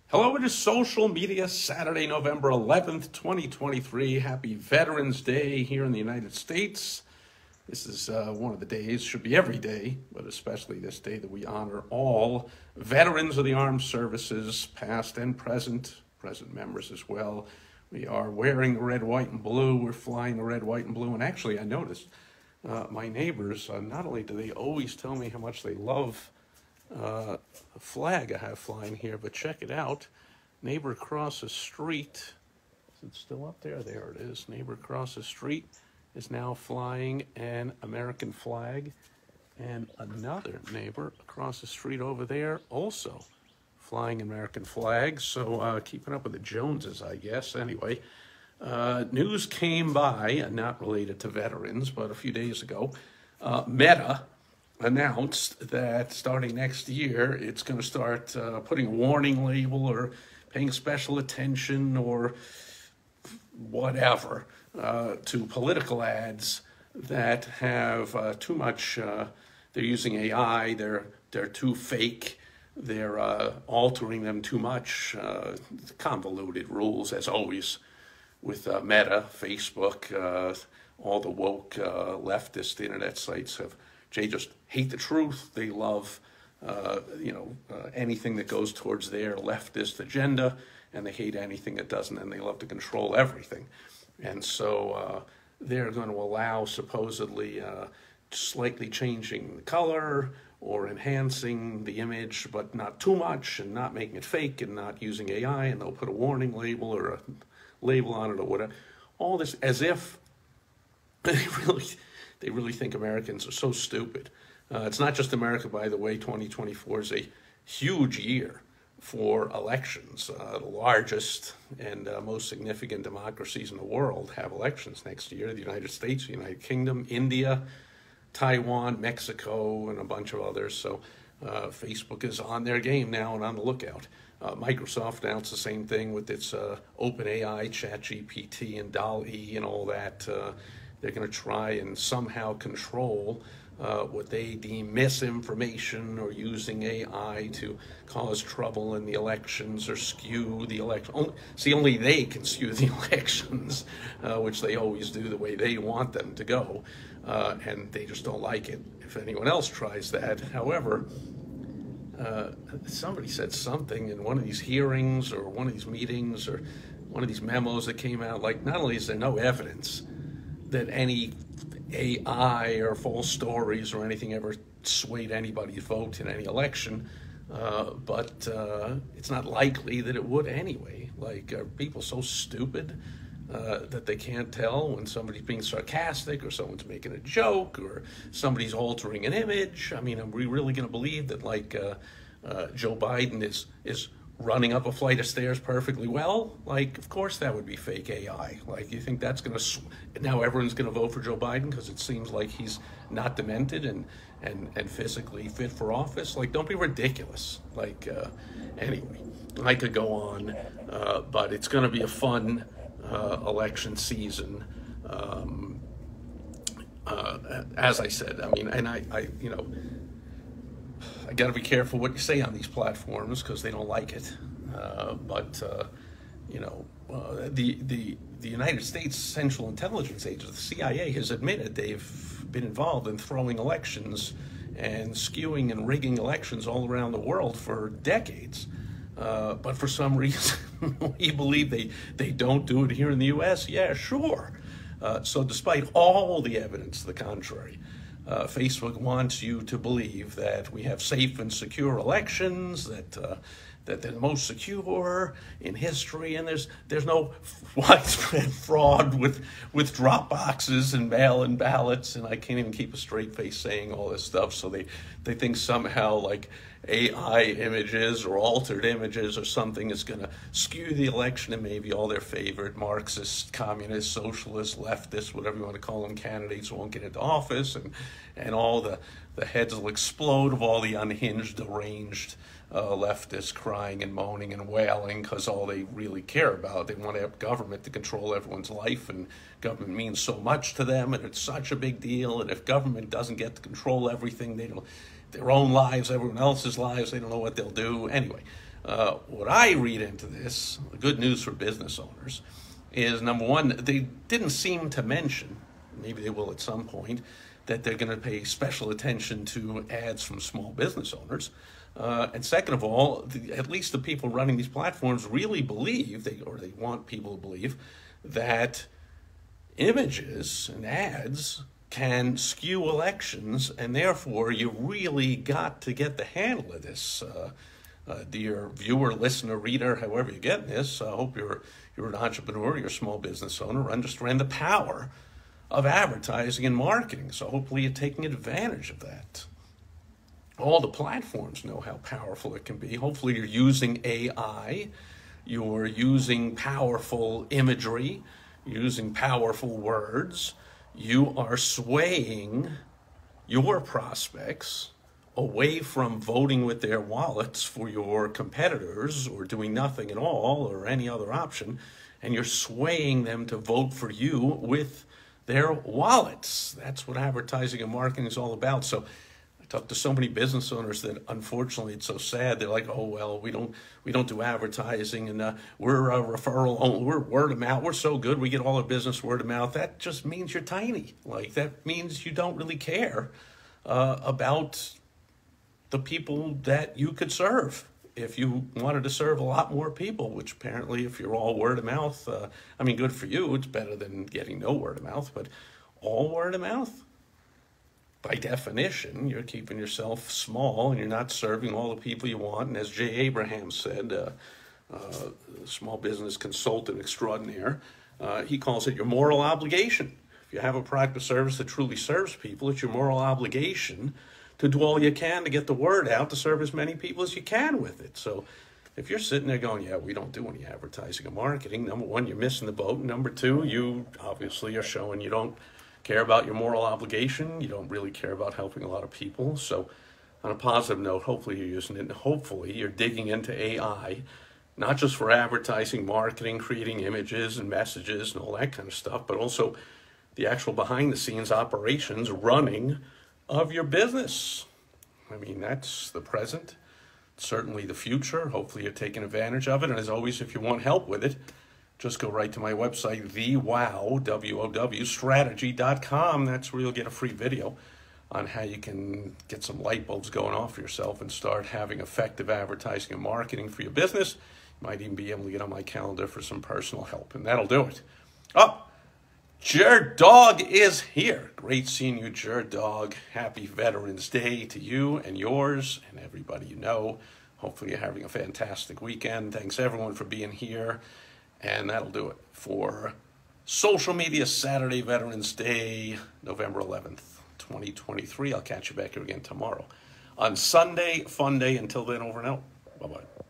Hello, it is Social Media, Saturday, November 11th, 2023. Happy Veterans Day here in the United States. This is one of the days, should be every day, but especially this day that we honor all veterans of the armed services, past and present members as well. We are wearing the red, white, and blue. We're flying the red, white, and blue. And actually, I noticed my neighbors, not only do they always tell me how much they love a flag I have flying here, but check it out. Neighbor across the street, is it still up there? There it is. Neighbor across the street is now flying an American flag, and another neighbor across the street over there also flying American flags. So keeping up with the Joneses, I guess. Anyway, news came by, not related to veterans, but a few days ago, Meta announced that starting next year, it's going to start putting a warning label or paying special attention or whatever to political ads that have too much, they're using AI, they're too fake, they're altering them too much, convoluted rules as always with Meta, Facebook, all the woke leftist internet sites they just hate the truth. They love, anything that goes towards their leftist agenda, and they hate anything that doesn't, and they love to control everything. And so they're going to allow supposedly slightly changing the color or enhancing the image, but not too much, and not making it fake, and not using AI, and they'll put a warning label or a label on it or whatever. All this as if they really think Americans are so stupid. It's not just America, by the way. 2024 is a huge year for elections. The largest and most significant democracies in the world have elections next year. The United States, the United Kingdom, India, Taiwan, Mexico, and a bunch of others. So Facebook is on their game now and on the lookout. Microsoft announced the same thing with its OpenAI, ChatGPT, and Dall-E and all that. They're going to try and somehow control what they deem misinformation or using AI to cause trouble in the elections or skew the election. Only they can skew the elections, which they always do the way they want them to go, and they just don't like it if anyone else tries that. However, somebody said something in one of these hearings or one of these meetings or one of these memos that came out, like, not only is there no evidence that any AI or false stories or anything ever swayed anybody's vote in any election, but it's not likely that it would anyway. Like, are people so stupid that they can't tell when somebody's being sarcastic or someone's making a joke or somebody's altering an image? I mean, are we really going to believe that, like, Joe Biden is running up a flight of stairs perfectly well? Like, of course that would be fake AI. Like, you think that's going to, now everyone's going to vote for Joe Biden because it seems like he's not demented and physically fit for office? Like, don't be ridiculous. Like, anyway, I could go on, but it's going to be a fun election season. As I said, I mean, and I got to be careful what you say on these platforms because they don't like it. The United States Central Intelligence Agency, the CIA, has admitted they've been involved in throwing elections and skewing and rigging elections all around the world for decades. But for some reason, we believe they don't do it here in the U.S. Yeah, sure. So despite all the evidence to the contrary, Facebook wants you to believe that we have safe and secure elections, that they're the most secure in history, and there's no widespread fraud with drop boxes and mail-in ballots, and I can't even keep a straight face saying all this stuff. So they think somehow, like, AI images or altered images or something is going to skew the election, and maybe all their favorite Marxist, communist, socialist, leftist, whatever you want to call them, candidates won't get into office, and all the heads will explode of all the unhinged, deranged leftists crying and moaning and wailing because all they really care about, they want to have government to control everyone's life, and government means so much to them, and it's such a big deal, and if government doesn't get to control everything, they don't, their own lives, everyone else's lives, they don't know what they'll do. Anyway, What I read into this, the good news for business owners, is number one, they didn't seem to mention, maybe they will at some point, that they're going to pay special attention to ads from small business owners. And second of all, at least the people running these platforms really believe, they want people to believe, that images and ads can skew elections, and therefore you really got to get the handle of this. Dear viewer, listener, reader, however you're getting this, I hope you're an entrepreneur, you're a small business owner, understand the power of advertising and marketing. So hopefully you're taking advantage of that. All the platforms know how powerful it can be. Hopefully you're using AI, you're using powerful imagery, using powerful words. You are swaying your prospects away from voting with their wallets for your competitors or doing nothing at all or any other option, and you're swaying them to vote for you with their wallets. That's what advertising and marketing is all about. So I talk to so many business owners that unfortunately it's so sad. They're like, oh, well, we don't do advertising, and we're a referral only, we're word of mouth, we're so good, we get all our business word of mouth. That just means you're tiny. Like, that means you don't really care about the people that you could serve. If you wanted to serve a lot more people, which apparently if you're all word of mouth, I mean, good for you, it's better than getting no word of mouth, but all word of mouth, by definition, you're keeping yourself small and you're not serving all the people you want. And as Jay Abraham said, small business consultant extraordinaire, he calls it your moral obligation. If you have a product or service that truly serves people, it's your moral obligation to do all you can to get the word out, to serve as many people as you can with it. So if you're sitting there going, yeah, we don't do any advertising and marketing, number one, you're missing the boat. Number two, you obviously are showing you don't care about your moral obligation. You don't really care about helping a lot of people. So on a positive note, hopefully you're using it, and hopefully you're digging into AI, not just for advertising, marketing, creating images and messages and all that kind of stuff, but also the actual behind-the-scenes operations running of your business. I mean, that's the present, certainly the future. Hopefully you're taking advantage of it. And as always, if you want help with it, just go right to my website, thewowstrategy.com. That's where you'll get a free video on how you can get some light bulbs going off for yourself and start having effective advertising and marketing for your business. You might even be able to get on my calendar for some personal help, and that'll do it. Oh, Jared Dog is here. Great seeing you, Jared Dog. Happy Veterans Day to you and yours and everybody you know. Hopefully you're having a fantastic weekend. Thanks everyone for being here. And that'll do it for Social Media Saturday, Veterans Day, November 11th, 2023. I'll catch you back here again tomorrow. On Sunday, fun day. Until then, over and out. Bye-bye.